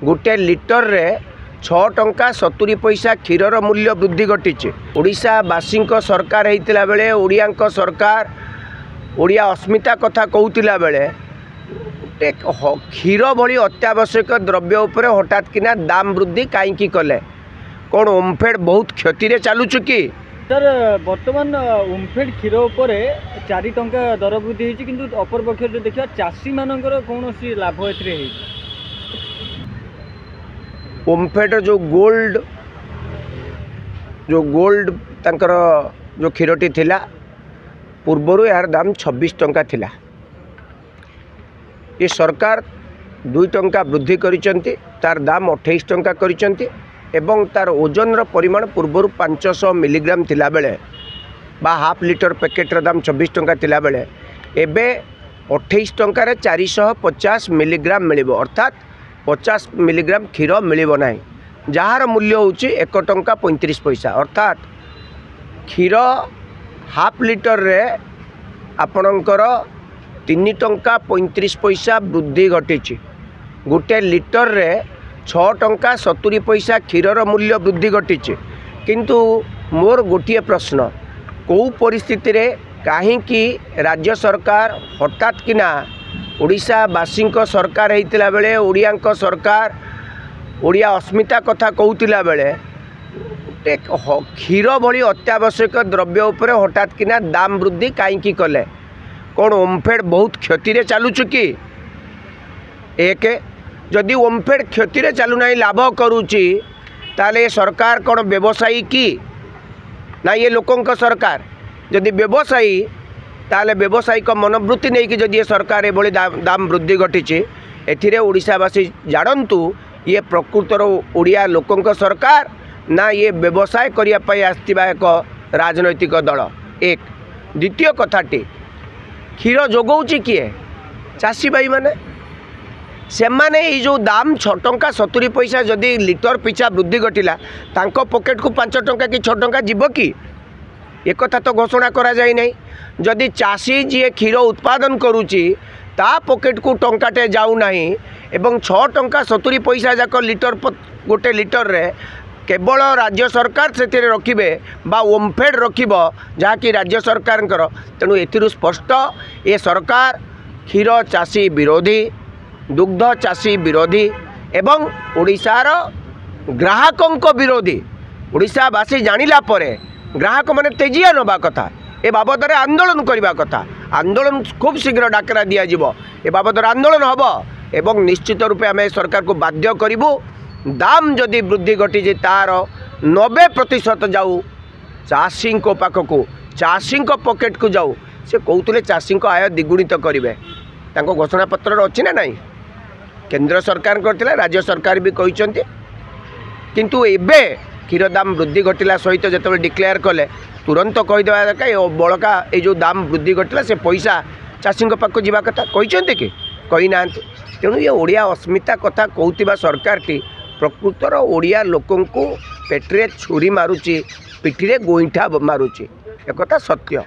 गोटे लिटर रे 6 टंका 70 पैसा क्षीरर मूल्य वृद्धि घटी। ओडिशावासी सरकार होता बेले ओडिया सरकार ओडिया अस्मिता कथा कहूला बेले क्षीर भली अत्यावश्यक द्रव्य उपर हठात किना दाम वृद्धि कहीं कले कौन ओमफेड बहुत क्षति चलुच कि सर बर्तमान ओमफेड क्षीर उपर 4 टंका दर वृद्धि होती किंतु अपर पक्ष जो देखा चाषी मानकर कौन लाभ ए ओमफेड जो गोल्ड तांकर जो क्षीरटी थिला पूर्वर यार दाम 26 टंका थिला। ये सरकार 2 टंका वृद्धि करिसेंती तार दाम 28 टंका करिसेंती एवं तार ओजन रो परिमाण पूर्वर 500 मिलीग्राम थिला बेले बा हाफ लिटर पैकेट रो दाम 24 टंका थिला बेले एबे 28 टंका रे 450 मिलीग्राम मिलिबो अर्थात 50 मिलीग्राम क्षीर मिलिबो नाही जार मूल्य होची 1 टंका 35 पैसा अर्थात क्षीर हाफ लिटर रे आपणकर 3 टंका 35 पैसा वृद्धि घटी। गोटे लिटर रे 6 टंका 70 पैसा क्षीरर मूल्य वृद्धि घटी। किंतु मोर गोटे प्रश्न कौ परिस्थिति रे कहीं राज्य सरकार हठात किना ओडिशावासी सरकार होता बेले ओडिया सरकार ओडिया अस्मिता कथा कहूला बेले क्षीर भली अत्यावश्यक द्रव्य उपर हठात किना दाम वृद्धि कहीं कले कौन ओमफेड बहुत क्षति चलुच कि एक जदि ओमफेड क्षति चलुना लाभ करुच्ची ताले सरकार कौन व्यवसायी कि ना ये लोकों सरकार जदि व्यवसायी ताले व्यवसायिक मनोवृत्ति नहीं कि जदि ये सरकार ये दाम वृद्धि घटी एथिरे ओडिशावासी जानतु ये प्रकृतर ओडिया लोकों सरकार ना ये व्यवसाय करने आसथिबा एक राजनैतिक दल। एक द्वितीय कथाटी क्षीर जोगाउची किए चाषी भाई माने से माने ये जो दाम 6 टंका 70 पैसा जदि लिटर पिछा वृद्धि घटिला तांको पॉकेट को 5 टंका कि 6 टंका जीव कि एक कथा तो घोषणा करा जाय नहीं। जदि चाषी जी क्षीर उत्पादन करुची ता पॉकेट को टंकाटे जाऊ नहीं एवं 6 टंका 70 पैसा जाक लिटर गोटे लिटर रे केवल राज्य सरकार से रखिबे बा ओमफेड रखिब जहाँकि राज्य सरकार तेणु एथिरु स्पष्ट ये सरकार क्षीर चाषी विरोधी दुग्ध चाषी विरोधी एवं ओडिशार ग्राहकों विरोधी। ओडिशावासी जानिला परे ग्राहक माने तेजिया नबा कथा ए बाबद रे आंदोलन करबा कथा आंदोलन खूब शीघ्र डाकरा दिया जिवो ए बाबद आंदोलन हबो एवं निश्चित रूपे आम सरकार को बाध्य करूँ दाम जदि वृद्धि घटी तार 90% जाऊ चाषी पाखक चाषी पॉकेट को जाऊ से कहते चाषी आय द्विगुणित करेंगे घोषणा पत्र अच्छी ना नहीं केंद्र सरकार करथिला राज्य सरकार भी कहते किंतु एबे क्षीर दाम वृद्धि घटिला सहित जो डिक्लेयर कले तुरंत कहीदेवा दरकार बड़का ये जो दाम वृद्धि घटिला से पैसा चाषी पाखक जावा कथा कहते कि कही ना तेणु ये ओडिया अस्मिता कथा कहूथिबा सरकारटी प्रकृतर ओडिया लोकों को पेटरे छुरी मारुची पिठीरे गोईठा मारुची एक कथा सत्य।